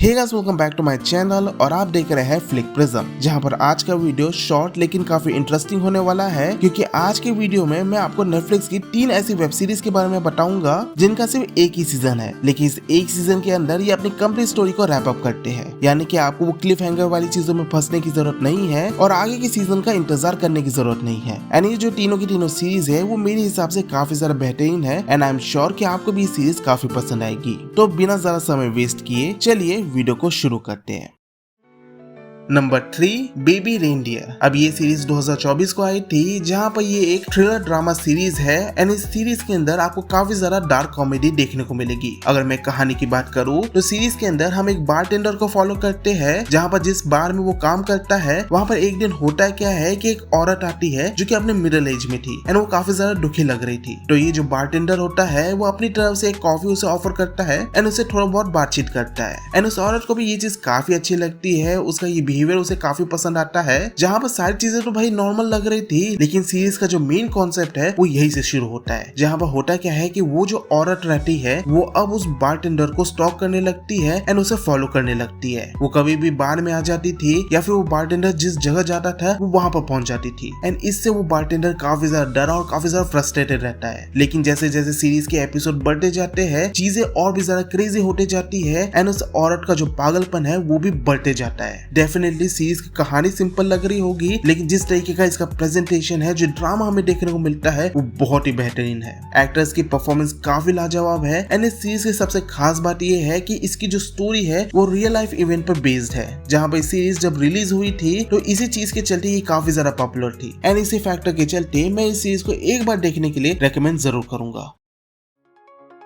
Hey guys, welcome back to my channel और आप देख रहे हैं फ्लिक प्रिज्म, जहां पर आज का वीडियो शॉर्ट लेकिन काफी इंटरेस्टिंग होने वाला है, क्योंकि आज के वीडियो में मैं आपको नेटफ्लिक्स की 3 ऐसी वेब सीरीज के बारे में बताऊंगा जिनका सिर्फ एक ही सीजन है, लेकिन इस एक सीजन के अंदर ये अपनी कंप्लीट स्टोरी को रैप अप करते हैं। यानी कि आपको वो क्लिफ हैंगर वाली चीजों में फंसने की जरूरत नहीं है और आगे के सीजन का इंतजार करने की जरूरत नहीं है। एंड ये जो तीनों की तीनों सीरीज है वो मेरे हिसाब से काफी ज्यादा बेहतरीन है एंड आई एम श्योर कि आपको भी सीरीज काफी पसंद आएगी। तो बिना ज्यादा समय वेस्ट किए चलिए वीडियो को शुरू करते हैं। Number 3, baby reindeer. अब ये सीरीज 2024 को आई थी, जहाँ पर ये एक थ्रिलर ड्रामा सीरीज है एंड इस सीरीज के अंदर आपको काफी ज्यादा डार्क कॉमेडी देखने को मिलेगी। अगर मैं कहानी की बात करूँ तो सीरीज के अंदर हम एक बारटेंडर को फॉलो करते हैं, जहाँ पर जिस बार में वो काम करता है वहाँ पर एक दिन होता क्या है कि एक औरत आती है जो कि अपने मिडिल एज में थी एंड वो काफी ज्यादा दुखी लग रही थी। तो ये जो बारटेंडर होता है वो अपनी तरफ से एक कॉफी उसे ऑफर करता है एंड उसे थोड़ा बहुत बातचीत करता है एंड उस औरत को भी ये चीज काफी अच्छी लगती है। उसका ये बिहेवियर उसे काफी पसंद आता है। जहाँ पर सारी चीजें तो भाई नॉर्मल लग रही थी, लेकिन सीरीज का जो मेन कॉन्सेप्ट है वो यही से शुरू होता है। जहाँ पर होता क्या है कि वो जो औरत रहती है वो अब उस बारटेंडर को स्टॉक करने लगती है एंड उसे फॉलो करने लगती है। वो कभी भी बार में आ जाती थी या फिर वो बारटेंडर जिस जगह जाता था वो वहां पर पहुंच जाती थी एंड इससे वो बारटेंडर काफी ज्यादा डरा और काफी ज्यादा फ्रस्ट्रेटेड रहता है। लेकिन जैसे जैसे सीरीज के एपिसोड बढ़ते जाते हैं चीजें और भी ज्यादा क्रेजी होते जाती है एंड उस औरत का जो पागलपन है वो भी बढ़ते जाता है। डेफिनेटली सीरीज की कहानी सिंपल लग रही होगी, लेकिन जिस तरीके का इसका प्रेजेंटेशन है, जो ड्रामा हमें देखने को मिलता है वो बहुत ही बेहतरीन है। एक्टर्स की परफॉर्मेंस काफी लाजवाब है एंड इस सीरीज की सबसे खास बात ये है कि इसकी जो स्टोरी है वो रियल लाइफ इवेंट पर बेस्ड है। जहां पर सीरीज जब रिलीज हुई थी तो इसी चीज के चलते ये काफी ज्यादा पॉपुलर थी एंड इसी फैक्टर के चलते मैं इस सीरीज को एक बार देखने के लिए रेकमेंड जरूर करूंगा।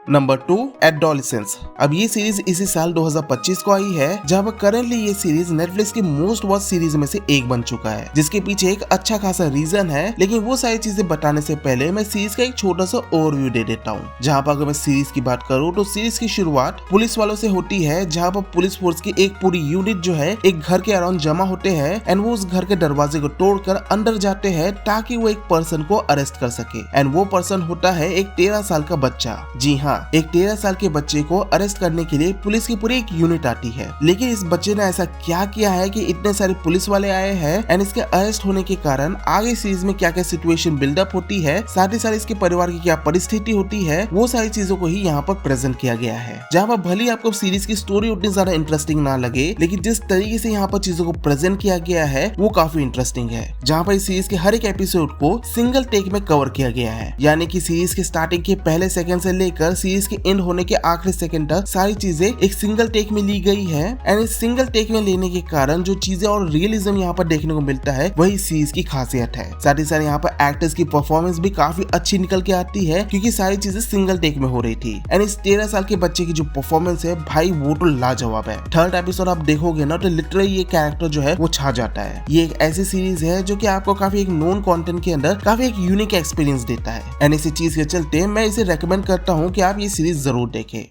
Number 2, adolescence. अब ये सीरीज इसी साल 2025 को आई है, जहां पर करंटली ये सीरीज नेटफ्लिक्स की मोस्ट वॉच सीरीज में से एक बन चुका है, जिसके पीछे एक अच्छा खासा रीजन है। लेकिन वो सारी चीजें बताने से पहले मैं सीरीज का एक छोटा सा ओवरव्यू दे देता हूँ। जहाँ पर अगर मैं सीरीज की बात करूँ तो सीरीज की शुरुआत पुलिस वालों से होती है, जहाँ पर पुलिस फोर्स की एक पूरी यूनिट जो है एक घर के अराउंड जमा होते हैं एंड वो उस घर के दरवाजे को तोड़कर अंदर जाते हैं ताकि वो एक पर्सन को अरेस्ट कर सके एंड वो पर्सन होता है एक 13 साल का बच्चा। जी हाँ, एक 13 साल के बच्चे को अरेस्ट करने के लिए पुलिस की पूरी एक यूनिट आती है। लेकिन इस बच्चे ने ऐसा क्या किया है कि इतने सारे पुलिस वाले आए हैं एंड इसके अरेस्ट होने के कारण आगे सीरीज में क्या क्या सिचुएशन बिल्डअप होती है, साथ ही साथ इसके परिवार की क्या परिस्थिति होती है, वो सारी चीजों को ही यहाँ पर प्रेजेंट किया गया है। जहाँ पर भले आपको सीरीज की स्टोरी उतनी ज्यादा इंटरेस्टिंग ना लगे, लेकिन जिस तरीके से यहाँ पर चीजों को प्रेजेंट किया गया है वो काफी इंटरेस्टिंग है। जहाँ पर इस सीरीज के हर एक एपिसोड को सिंगल टेक में कवर किया गया है, यानी कि सीरीज के स्टार्टिंग के पहले सेकंड से लेकर सीरीज के एंड होने के आखिरी सेकंड तक सारी चीजें एक सिंगल टेक में ली गई है एंड इस सिंगल टेक में लेने के कारण जो चीजें और रियलिज्म यहाँ पर देखने को मिलता है वही सीरीज की खासियत है। साथ ही साथ यहाँ पर एक्टर्स की परफॉर्मेंस भी काफी अच्छी निकल के आती है, क्योंकि सारी चीजें सिंगल टेक में हो रही थी एंड इस 13 साल के बच्चे की जो परफॉर्मेंस है भाई वो तो लाजवाब है। थर्ड एपिसोड आप देखोगे ना तो लिटरली ये कैरेक्टर जो है वो छा जाता है। ये एक ऐसी सीरीज है जो कि आपको काफी एक नॉन कंटेंट के अंदर काफी एक यूनिक एक्सपीरियंस देता है एंड इसी चीज के चलते मैं इसे रेकमेंड करता हूँ कि आप ये सीरीज जरूर देखें।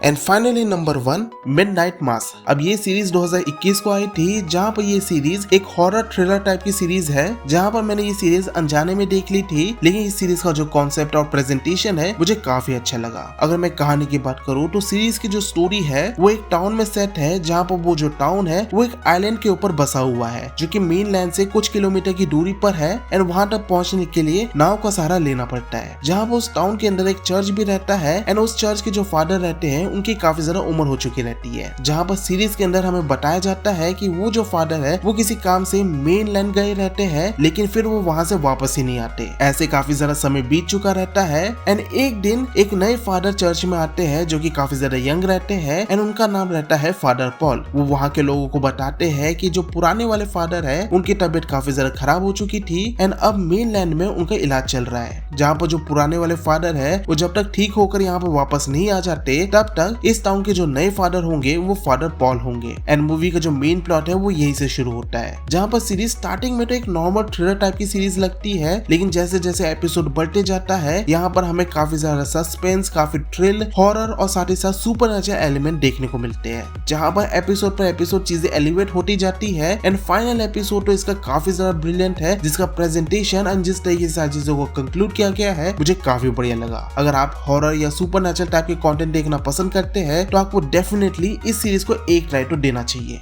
And finally number 1, midnight mass. अब ये सीरीज 2021 को आई थी, जहाँ पर ये सीरीज एक हॉरर थ्रिलर टाइप की सीरीज है। जहाँ पर मैंने ये सीरीज अनजाने में देख ली थी, लेकिन इस सीरीज का जो कॉन्सेप्ट और प्रेजेंटेशन है मुझे काफी अच्छा लगा। अगर मैं कहानी की बात करूँ तो सीरीज की जो स्टोरी है वो एक टाउन में सेट है, जहाँ पर वो जो टाउन है वो एक आइलैंड के ऊपर बसा हुआ है, जो कि मेन लैंड से कुछ किलोमीटर की दूरी पर है एंड वहां तक पहुंचने के लिए नाव का सहारा लेना पड़ता है। जहाँ पर उस टाउन के अंदर एक चर्च भी रहता है एंड उस चर्च के जो फादर रहते हैं उनकी काफी ज्यादा उम्र हो चुकी रहती है। जहाँ पर सीरीज के अंदर हमें बताया जाता है कि वो जो फादर है वो किसी काम से मेन लैंड गए रहते हैं, लेकिन फिर वो वहां से वापस ही नहीं आते। ऐसे काफी ज्यादा समय बीत चुका रहता है एंड एक दिन एक नए फादर चर्च में आते हैं जो कि काफी ज्यादा यंग रहते हैं एंड उनका नाम रहता है फादर पॉल। वो वहाँ के लोगों को बताते हैं कि जो पुराने वाले फादर है उनकी तबीयत काफी ज्यादा खराब हो चुकी थी एंड अब मेन लैंड में उनका इलाज चल रहा है। जहाँ पर जो पुराने वाले फादर है वो जब तक ठीक होकर यहाँ पर वापस नहीं आ जाते तब तक इस टाउन के जो नए फादर होंगे वो फादर पॉल होंगे एंड मूवी का जो मेन प्लॉट है वो यही से शुरू होता है। जहाँ पर सीरीज स्टार्टिंग में तो एक नॉर्मल थ्रिलर टाइप की सीरीज लगती है, लेकिन जैसे जैसे एपिसोड बढ़ते जाता है यहाँ पर हमें काफी ज्यादा सस्पेंस, काफी थ्रिल, हॉरर और साथ ही साथ सुपरनैचुरल एलिमेंट देखने को मिलते हैं। जहाँ पर एपिसोड पर एपिसोड चीजें एलिवेट होती जाती है एंड फाइनल एपिसोड तो इसका काफी ज्यादा ब्रिलियंट है, जिसका प्रेजेंटेशन एंड जिस तरीके से चीजों को कंक्लूड किया गया है मुझे काफी बढ़िया लगा। अगर आप हॉरर या सुपरनैचुरल टाइप के कंटेंट देखना पसंद पसंद करते हैं तो आपको डेफिनेटली इस सीरीज को एक ट्राई तो देना चाहिए।